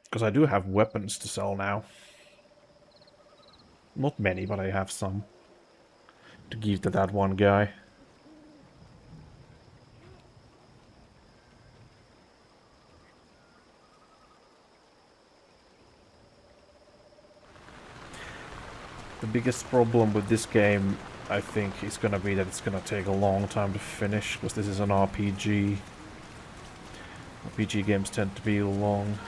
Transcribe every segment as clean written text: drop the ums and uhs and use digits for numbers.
Because I do have weapons to sell now. Not many, but I have some. To give to that one guy. The biggest problem with this game, I think, is gonna be that it's gonna take a long time to finish, because this is an RPG. RPG games tend to be long.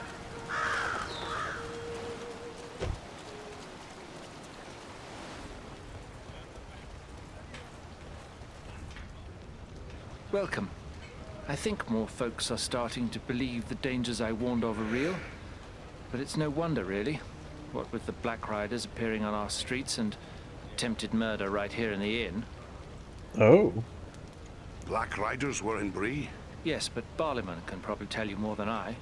Welcome. I think more folks are starting to believe the dangers I warned of are real. But it's no wonder, really. What with the Black Riders appearing on our streets and attempted murder right here in the inn. Oh. Black Riders were in Bree? Yes, but Barliman can probably tell you more than I.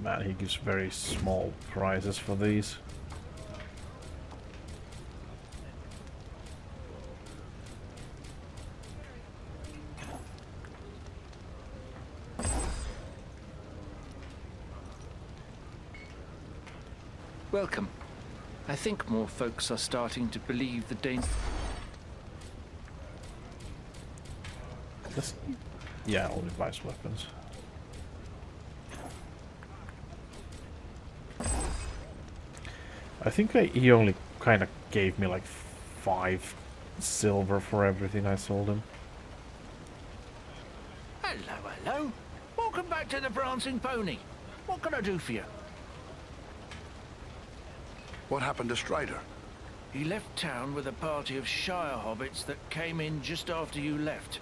Man, he gives very small prizes for these. Welcome. I think more folks are starting to believe the danger. Yeah, all device weapons. I think he only kind of gave me like 5 silver for everything I sold him. Hello, hello. Welcome back to the Prancing Pony. What can I do for you? What happened to Strider? He left town with a party of Shire hobbits that came in just after you left.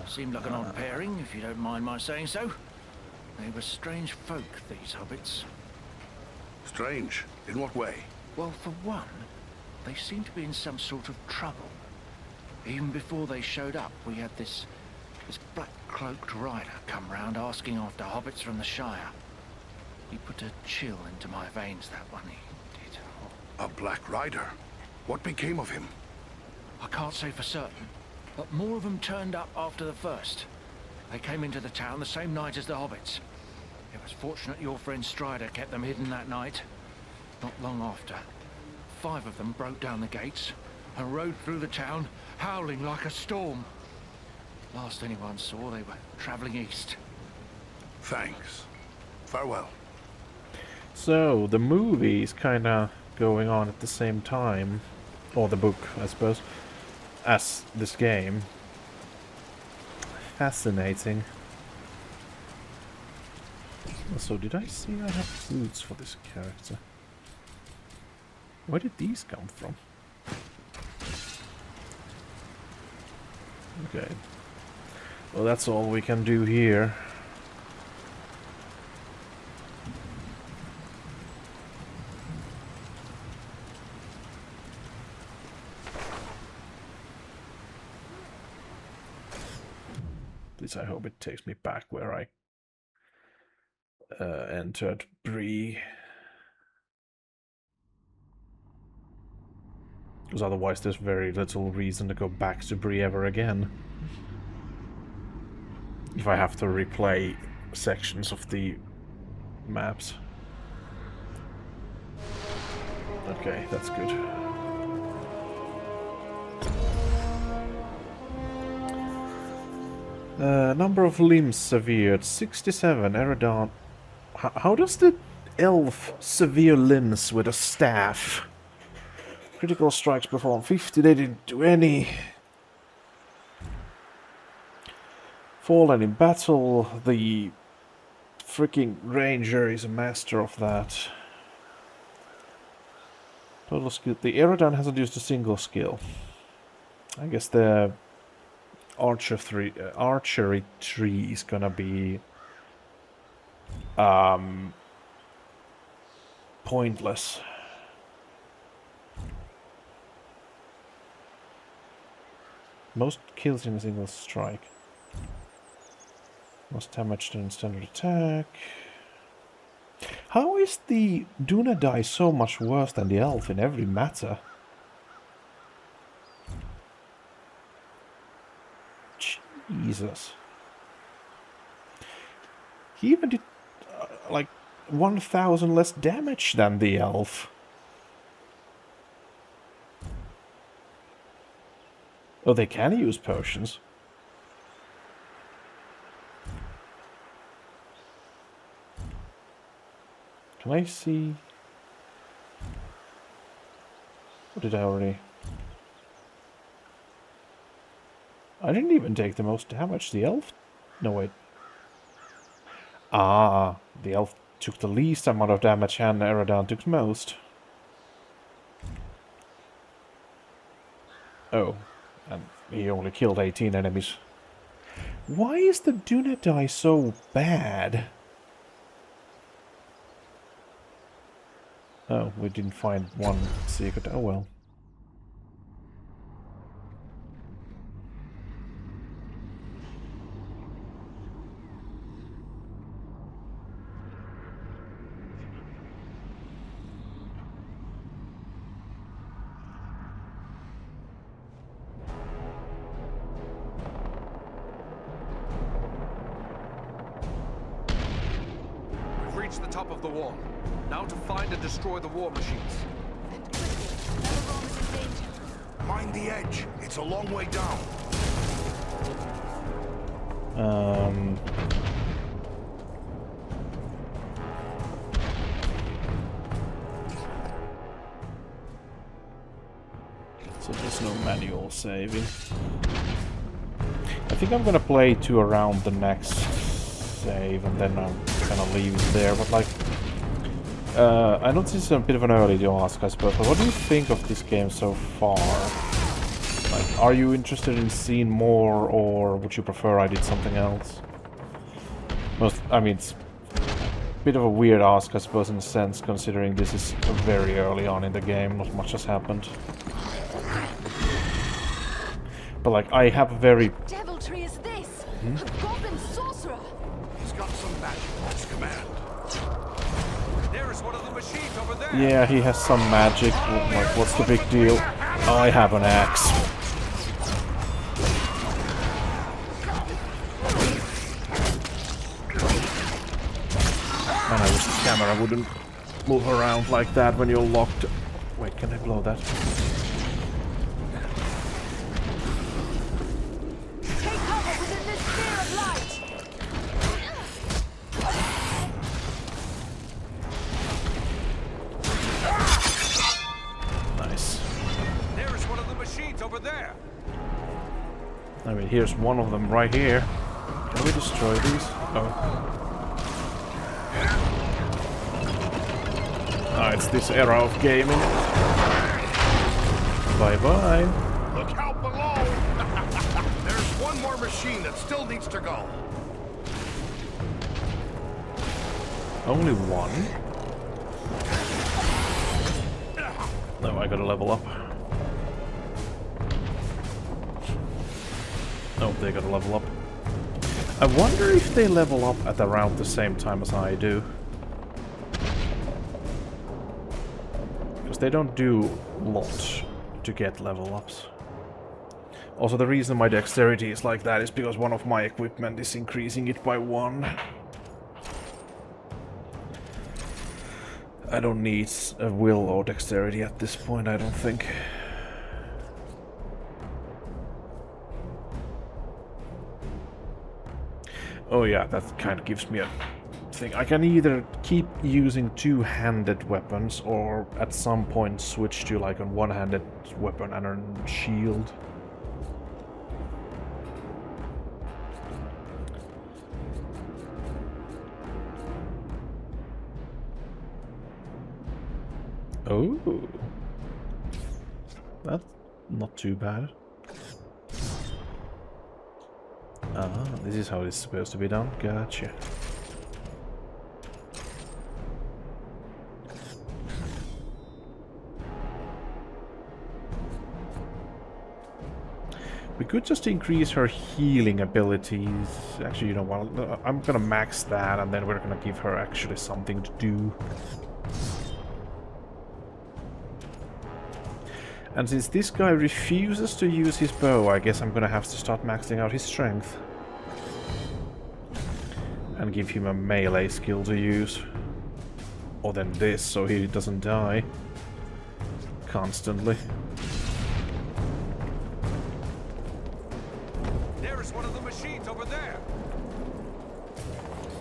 Seemed like an odd pairing, if you don't mind my saying so. They were strange folk, these hobbits. Strange. In what way? Well, for one, they seemed to be in some sort of trouble. Even before they showed up, we had this black-cloaked rider come round asking after hobbits from the Shire. He put a chill into my veins, that one, he did. A Black Rider? What became of him? I can't say for certain, but more of them turned up after the first. They came into the town the same night as the hobbits. It was fortunate your friend Strider kept them hidden that night. Not long after, 5 of them broke down the gates and rode through the town, howling like a storm. Last anyone saw, they were traveling east. Thanks. Farewell. So, the movie is kind of going on at the same time, or the book, I suppose, as this game. Fascinating. So, did I see I have boots for this character? Where did these come from? Okay. Well, that's all we can do here. At least I hope it takes me back where I entered Bree. Because otherwise there's very little reason to go back to Bree ever again. If I have to replay sections of the maps. Okay, that's good. Number of limbs severed, 67. Eredon. How does the elf severe limbs with a staff? Critical strikes performed 50, they didn't do any. Fallen in battle, the freaking ranger is a master of that. Total skill. The Eredon hasn't used a single skill. I guess the archery tree is gonna be pointless. Most kills in a single strike. Less damage than standard attack. How is the Dunedain so much worse than the elf in every matter? Jesus. He even did like 1,000 less damage than the elf. Oh, they can use potions. Can I see? What did I already? I didn't even take the most damage. The elf? No, wait. Ah, the elf took the least amount of damage and Eradan took the most. Oh, and he only killed 18 enemies. Why is the Dunedain so bad? Oh, we didn't find one secret. Oh well. We've reached the top of the wall. Now to find and destroy the war machines. And quickly, Elrond is in danger. Mind the edge. It's a long way down. So there's no manual saving. I think I'm gonna play to around the next save and then I'm gonna leave it there, but like I know this is a bit of an early to ask, I suppose, but what do you think of this game so far? Like, are you interested in seeing more, or would you prefer I did something else? I mean, it's a bit of a weird ask, I suppose, in a sense, considering this is very early on in the game, not much has happened. But like, I have a very... What deviltry is this? A goblin sorcerer! He's got some magic at his command. There is one of the machines over there. Yeah, he has some magic. Like, what's the big deal? I have an axe. And I wish the camera wouldn't move around like that when you're locked. Wait, can I blow that? Take cover within this sphere of light! Nice. There is one of the machines over there. I mean, here's one of them right here. Can we destroy these? Oh. Ah, it's this era of gaming. Bye-bye. Look out below! There's one more machine that still needs to go. Only one? No, I gotta level up. Oh, they gotta level up. I wonder if they level up at around the same time as I do. Because they don't do a lot to get level ups. Also, the reason my dexterity is like that is because one of my equipment is increasing it by 1. I don't need a will or dexterity at this point, I don't think. Oh yeah, that kind of gives me a thing. I can either keep using two-handed weapons or at some point switch to like a one-handed weapon and a shield. Oh, that's not too bad. Ah, this is how it's supposed to be done. Gotcha. We could just increase her healing abilities. Actually, you know what? I'm gonna max that, and then we're gonna give her actually something to do. And since this guy refuses to use his bow, I guess I'm gonna have to start maxing out his strength. And give him a melee skill to use. Or then this, so he doesn't die constantly. There is one of the machines over there.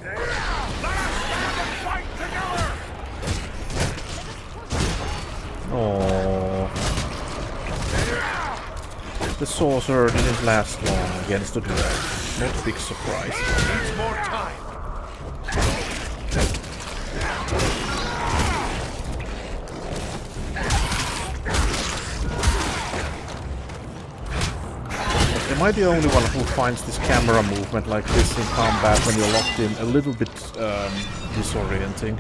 Let us stand and fight together! Oh, the sorcerer didn't last long against the dwarf. Not a big surprise. Needs more time. Am I the only one who finds this camera movement like this in combat when you're locked in a little bit disorienting?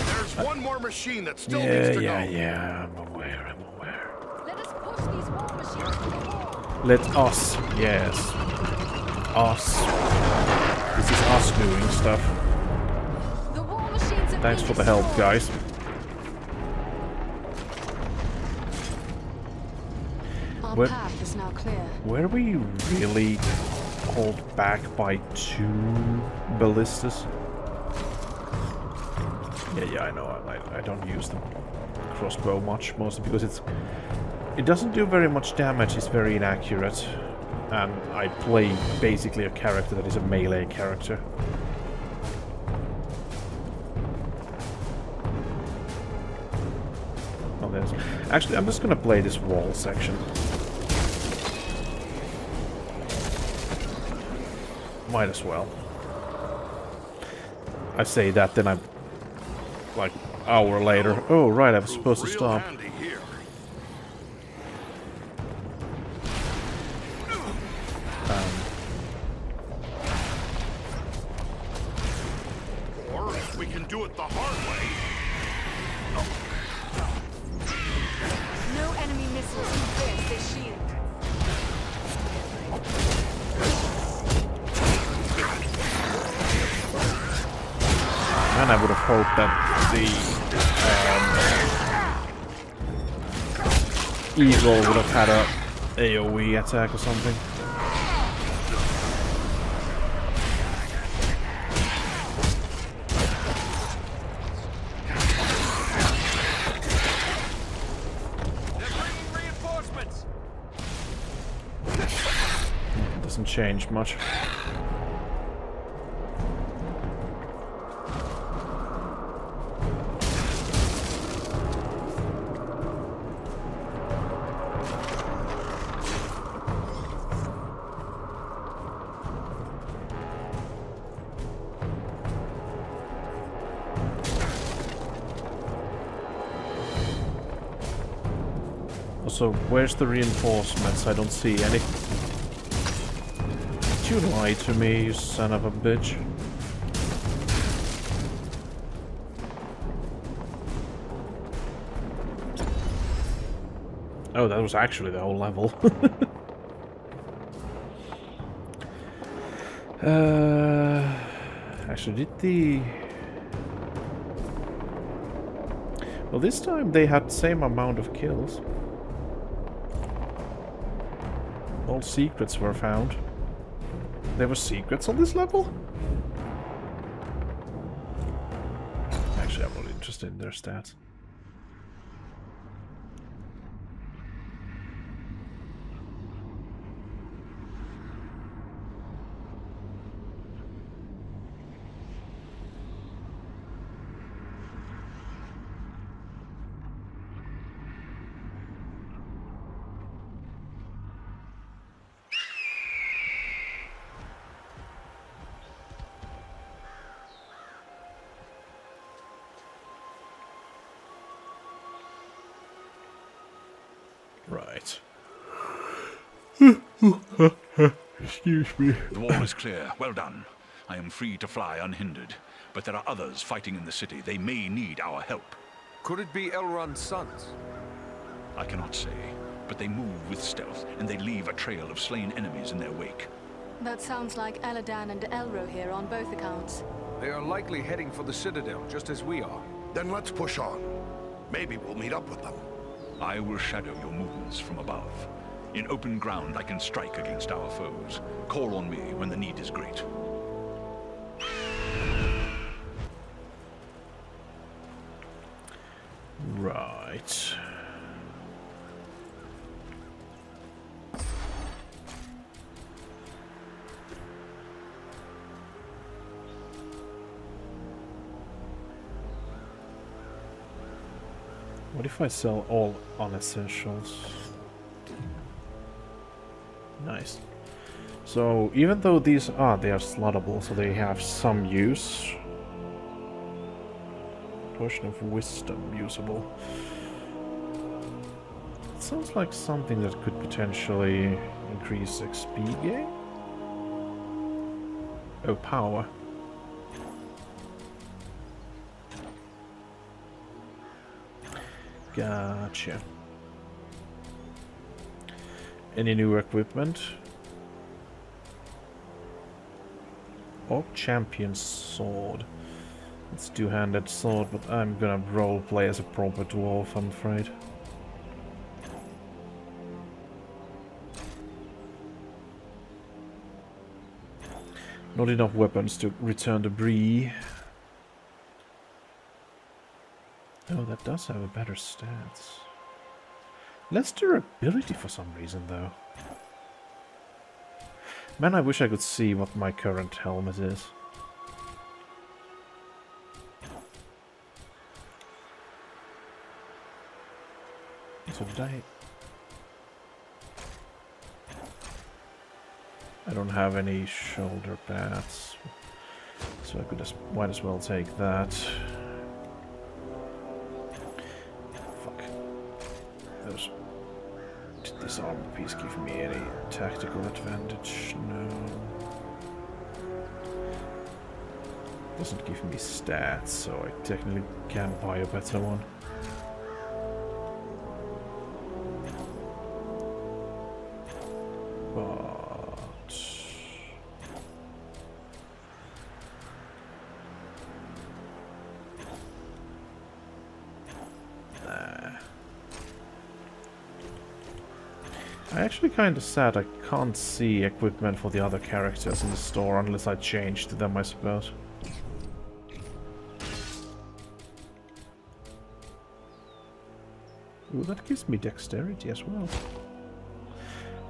There's one more machine that still needs to go. Yeah, I'm aware. Let us push these war machines to the wall. Let us, yes. Us. This is us doing stuff. The war machines have Thanks been for the help, destroyed. guys. Our What- path is now clear. Were we really hold back by 2 ballistas? Yeah, I know. I don't use the crossbow much, mostly because it doesn't do very much damage. It's very inaccurate, and I play basically a character that is a melee character. Oh, there's actually. I'm just gonna play this wall section. Might as well. I say that, then I'm like hour later. Oh right, I was supposed to Real stop. handy here. Or we can do it the hard way. No enemy missiles can pierce this shield. And I would have hoped that the eagle would have had a AoE attack or something. They're bringing reinforcements. Doesn't change much. Also, where's the reinforcements? I don't see any. You lied to me, you son of a bitch. Oh, that was actually the whole level. Actually, did the... Well, this time they had the same amount of kills. All secrets were found. There were secrets on this level? Actually, I'm not interested in their stats. Right. Excuse me. The wall is clear. Well done. I am free to fly unhindered. But there are others fighting in the city. They may need our help. Could it be Elrond's sons? I cannot say. But they move with stealth, and they leave a trail of slain enemies in their wake. That sounds like Eladan and Elro here on both accounts. They are likely heading for the Citadel, just as we are. Then let's push on. Maybe we'll meet up with them. I will shadow your movements from above. In open ground, I can strike against our foes. Call on me when the need is great. Right. What if I sell all unessentials? Nice. So even though these they are slottable, so they have some use. Potion of Wisdom usable. It sounds like something that could potentially increase XP gain. Oh, power. Gotcha. Any new equipment? Orc Champion's Sword. It's two-handed sword, but I'm gonna roleplay as a proper dwarf, I'm afraid. Not enough weapons to return debris. Oh, that does have a better stats. Less durability for some reason, though. Man, I wish I could see what my current helmet is. So did I don't have any shoulder pads, so I could just might as well take that. Fuck. Those. Did this armor piece give me any tactical advantage? No. Doesn't give me stats, so I technically can buy a better one. Actually kind of sad I can't see equipment for the other characters in the store unless I change to them, I suppose. Ooh, that gives me dexterity as well.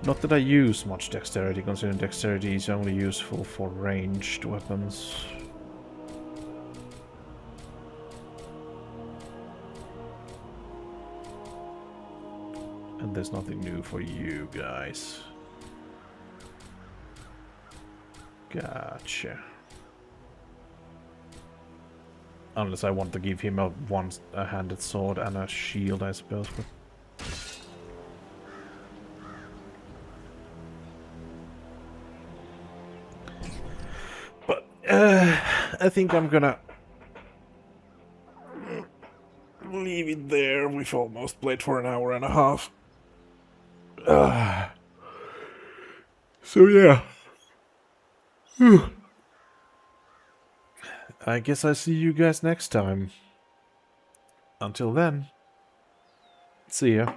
Not that I use much dexterity, considering dexterity is only useful for ranged weapons. And there's nothing new for you guys. Gotcha. Unless I want to give him a one-handed sword and a shield, I suppose. But I think I'm gonna leave it there. We've almost played for an hour and a half. So yeah. I guess I see you guys next time. Until then, see ya.